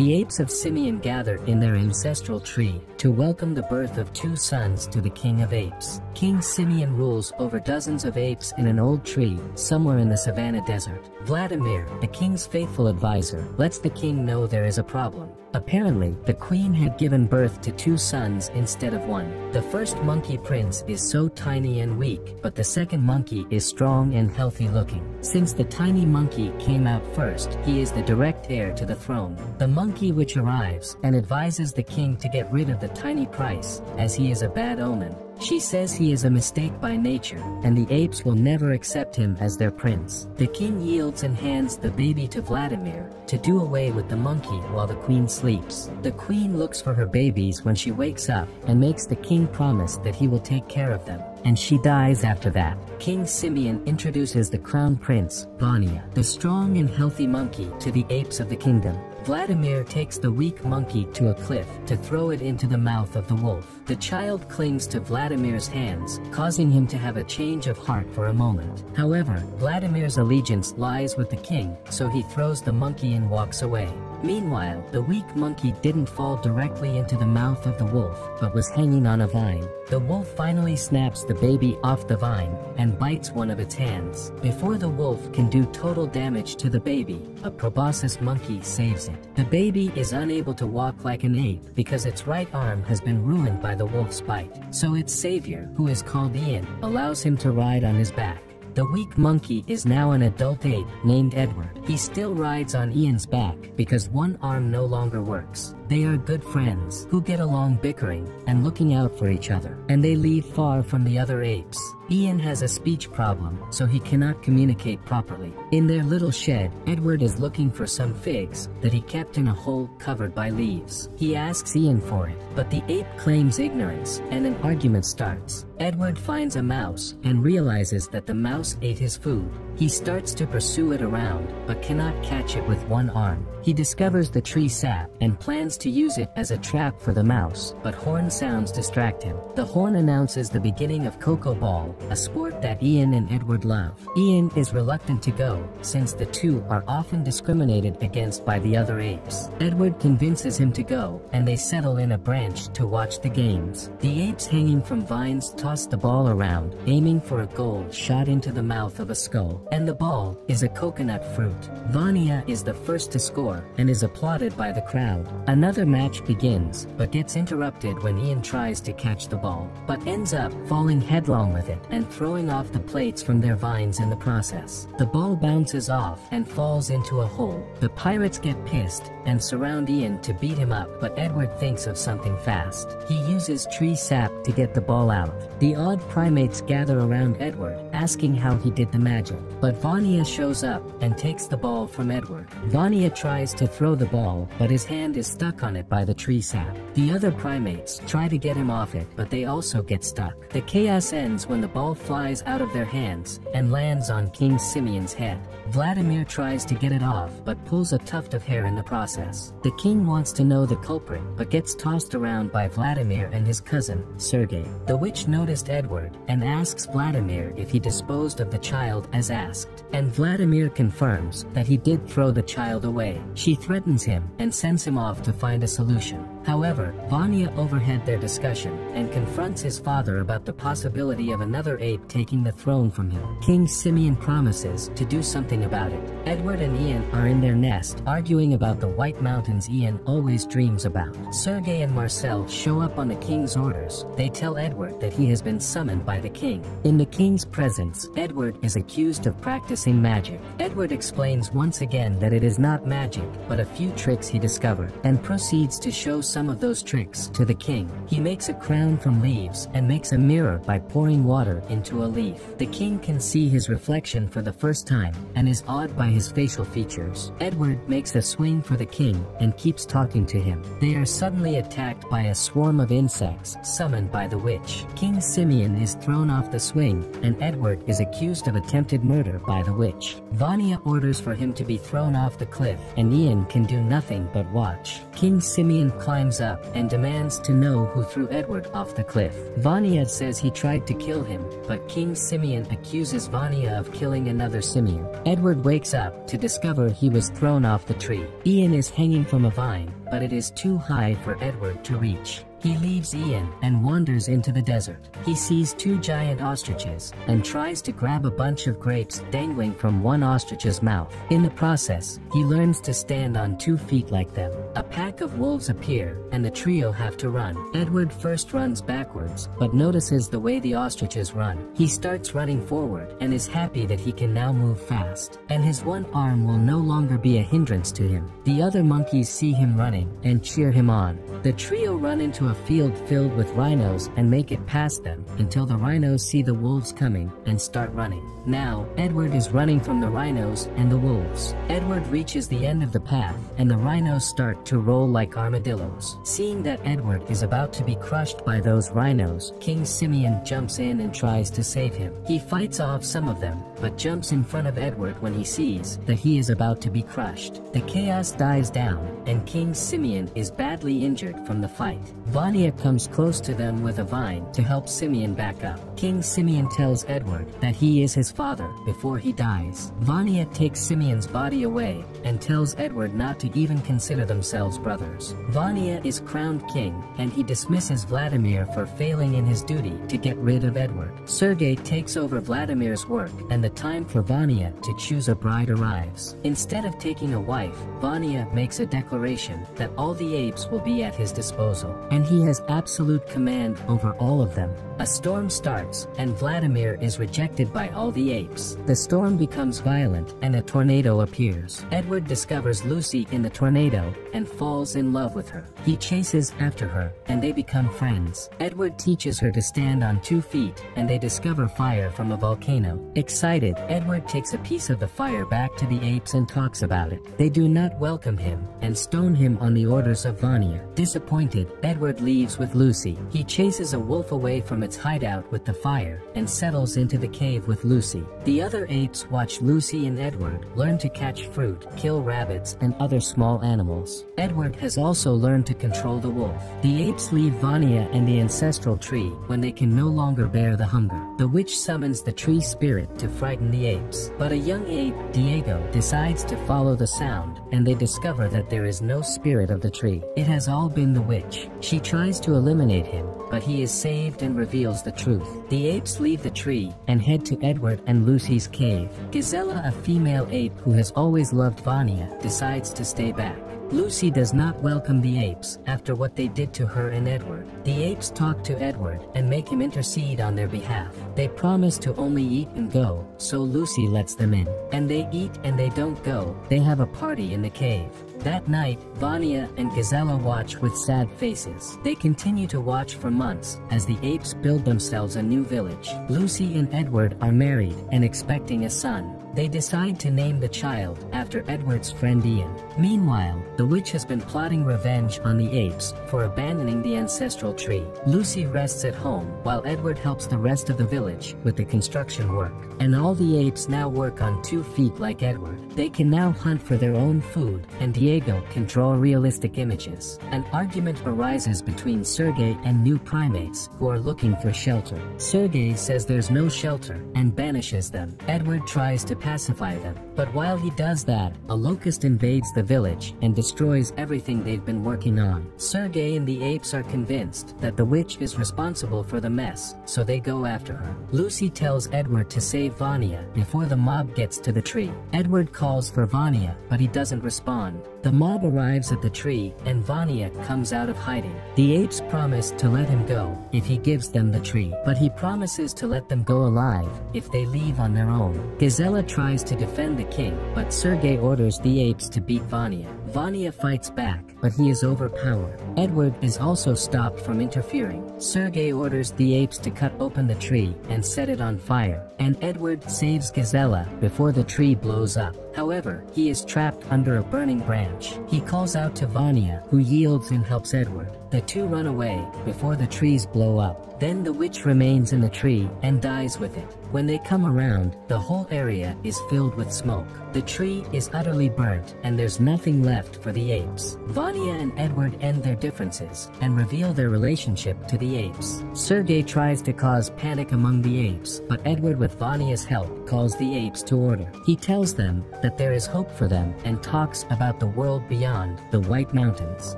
The apes of Simeon gather in their ancestral tree to welcome the birth of two sons to the King of Apes. King Simeon rules over dozens of apes in an old tree somewhere in the savannah desert. Vladimir, the king's faithful advisor, lets the king know there is a problem. Apparently, the queen had given birth to two sons instead of one. The first monkey prince is so tiny and weak, but the second monkey is strong and healthy looking. Since the tiny monkey came out first, he is the direct heir to the throne. The monkey which arrives and advises the king to get rid of the tiny prince, as he is a bad omen. She says he is a mistake by nature, and the apes will never accept him as their prince. The king yields and hands the baby to Vladimir to do away with the monkey while the queen sleeps. The queen looks for her babies when she wakes up and makes the king promise that he will take care of them, and she dies after that. King Simeon introduces the crown prince, Vanya, the strong and healthy monkey, to the apes of the kingdom. Vladimir takes the weak monkey to a cliff to throw it into the mouth of the wolf. The child clings to Vladimir's hands, causing him to have a change of heart for a moment. However, Vladimir's allegiance lies with the king, so he throws the monkey and walks away. Meanwhile, the weak monkey didn't fall directly into the mouth of the wolf, but was hanging on a vine. The wolf finally snaps the baby off the vine and bites one of its hands. Before the wolf can do total damage to the baby, a proboscis monkey saves it. The baby is unable to walk like an ape because its right arm has been ruined by the wolf's bite. So its savior, who is called Ian, allows him to ride on his back. The weak monkey is now an adult ape named Edward. He still rides on Ian's back because one arm no longer works. They are good friends who get along bickering and looking out for each other, and they live far from the other apes. Ian has a speech problem, so he cannot communicate properly. In their little shed, Edward is looking for some figs that he kept in a hole covered by leaves. He asks Ian for it, but the ape claims ignorance, and an argument starts. Edward finds a mouse and realizes that the mouse ate his food. He starts to pursue it around, but cannot catch it with one arm. He discovers the tree sap and plans to use it as a trap for the mouse, but horn sounds distract him. The horn announces the beginning of Coco Ball, a sport that Ian and Edward love. Ian is reluctant to go, since the two are often discriminated against by the other apes. Edward convinces him to go, and they settle in a branch to watch the games. The apes hanging from vines toss the ball around, aiming for a goal shot into the mouth of a skull, and the ball is a coconut fruit. Vanya is the first to score and is applauded by the crowd. Another match begins, but gets interrupted when Ian tries to catch the ball, but ends up falling headlong with it and throwing off the plates from their vines in the process. The ball bounces off and falls into a hole. The pirates get pissed and surround Ian to beat him up, but Edward thinks of something fast. He uses tree sap to get the ball out. The odd primates gather around Edward, asking how he did the magic, but Vanya shows up and takes the ball from Edward. Vanya tries to throw the ball, but his hand is stuck on it by the tree sap. The other primates try to get him off it, but they also get stuck. The chaos ends when the ball flies out of their hands and lands on King Simeon's head. Vladimir tries to get it off, but pulls a tuft of hair in the process. The king wants to know the culprit, but gets tossed around by Vladimir and his cousin, Sergei. The witch noticed Edward and asks Vladimir if he disposed of the child as asked, and Vladimir confirms that he did throw the child away. She threatens him and sends him off to find a solution. However, Vanya overheard their discussion and confronts his father about the possibility of another ape taking the throne from him. King Simeon promises to do something about it. Edward and Ian are in their nest, arguing about the white mountains Ian always dreams about. Sergei and Marcel show up on the king's orders. They tell Edward that he has been summoned by the king. In the king's presence, Edward is accused of practicing magic. Edward explains once again that it is not magic, but a few tricks he discovered, and proceeds to show some of those tricks to the king. He makes a crown from leaves and makes a mirror by pouring water into a leaf. The king can see his reflection for the first time and is awed by his facial features. Edward makes a swing for the king and keeps talking to him. They are suddenly attacked by a swarm of insects summoned by the witch. King Simeon is thrown off the swing, and Edward Edward is accused of attempted murder by the witch. Vanya orders for him to be thrown off the cliff, and Ian can do nothing but watch. King Simeon climbs up and demands to know who threw Edward off the cliff. Vanya says he tried to kill him, but King Simeon accuses Vanya of killing another Simeon. Edward wakes up to discover he was thrown off the tree. Ian is hanging from a vine, but it is too high for Edward to reach. He leaves Ian and wanders into the desert. He sees two giant ostriches and tries to grab a bunch of grapes dangling from one ostrich's mouth. In the process, he learns to stand on 2 feet like them. A pack of wolves appear and the trio have to run. Edward first runs backwards, but notices the way the ostriches run. He starts running forward and is happy that he can now move fast, and his one arm will no longer be a hindrance to him. The other monkeys see him running and cheer him on. The trio run into a field filled with rhinos and make it past them until the rhinos see the wolves coming and start running. Now, Edward is running from the rhinos and the wolves. Edward reaches the end of the path and the rhinos start to roll like armadillos. Seeing that Edward is about to be crushed by those rhinos, King Simeon jumps in and tries to save him. He fights off some of them, but jumps in front of Edward when he sees that he is about to be crushed. The chaos dies down and King Simeon is badly injured from the fight. Vanya comes close to them with a vine to help Simeon back up. King Simeon tells Edward that he is his father before he dies. Vanya takes Simeon's body away and tells Edward not to even consider themselves brothers. Vanya is crowned king and he dismisses Vladimir for failing in his duty to get rid of Edward. Sergei takes over Vladimir's work and the time for Vanya to choose a bride arrives. Instead of taking a wife, Vanya makes a declaration that all the apes will be at his disposal, and he has absolute command over all of them. A storm starts, and Vladimir is rejected by all the apes. The storm becomes violent, and a tornado appears. Edward discovers Lucy in the tornado, and falls in love with her. He chases after her, and they become friends. Edward teaches her to stand on 2 feet, and they discover fire from a volcano. Excited, Edward takes a piece of the fire back to the apes and talks about it. They do not welcome him, and stone him on the orders of Vanya. Disappointed, Edward leaves with Lucy. He chases a wolf away from its hideout with the fire, and settles into the cave with Lucy. The other apes watch Lucy and Edward learn to catch fruit, kill rabbits, and other small animals. Edward has also learned to control the wolf. The apes leave Vanya and the ancestral tree when they can no longer bear the hunger. The witch summons the tree spirit to frighten the apes, but a young ape, Diego, decides to follow the sound, and they discover that there is no spirit of the tree. It has all been the witch. She tries to eliminate him, but he is saved and reveals the truth. The apes leave the tree and head to Edward and Lucy's cave. Gazella, a female ape who has always loved Vanya, decides to stay back. Lucy does not welcome the apes after what they did to her and Edward. The apes talk to Edward and make him intercede on their behalf. They promise to only eat and go, so Lucy lets them in. And they eat and they don't go. They have a party in the cave. That night, Vanya and Gazella watch with sad faces. They continue to watch for months as the apes build themselves a new village. Lucy and Edward are married and expecting a son. They decide to name the child after Edward's friend Ian. Meanwhile, the witch has been plotting revenge on the apes for abandoning the ancestral tree. Lucy rests at home while Edward helps the rest of the village with the construction work. And all the apes now work on 2 feet like Edward. They can now hunt for their own food, and Diego can draw realistic images. An argument arises between Sergei and new primates who are looking for shelter. Sergei says there's no shelter and banishes them. Edward tries to pacify them, but while he does that, a locust invades the village and destroys everything they've been working on. Sergei and the apes are convinced that the witch is responsible for the mess, so they go after her. Lucy tells Edward to save Vanya before the mob gets to the tree. Edward calls for Vanya, but he doesn't respond. The mob arrives at the tree, and Vanya comes out of hiding. The apes promise to let him go if he gives them the tree, but he promises to let them go alive if they leave on their own. Gazella tries to defend the king, but Sergei orders the apes to beat Vanya. Vanya fights back, but he is overpowered. Edward is also stopped from interfering. Sergei orders the apes to cut open the tree and set it on fire, and Edward saves Gazella before the tree blows up. However, he is trapped under a burning branch. He calls out to Vanya, who yields and helps Edward. The two run away before the trees blow up. Then the witch remains in the tree and dies with it. When they come around, the whole area is filled with smoke. The tree is utterly burnt, and there's nothing left for the apes. Vanya and Edward end their differences and reveal their relationship to the apes. Sergei tries to cause panic among the apes, but Edward, with Vanya's help, calls the apes to order. He tells them that there is hope for them and talks about the world beyond the White Mountains.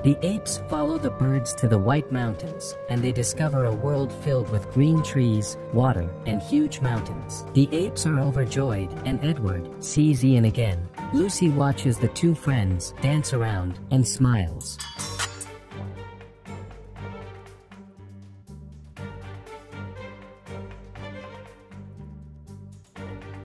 The apes follow the birds to the White Mountains, and they discover a world filled with green trees, water, and huge mountains. The apes are overjoyed, and Edward sees Ian again. Lucy watches the two friends dance around and smiles.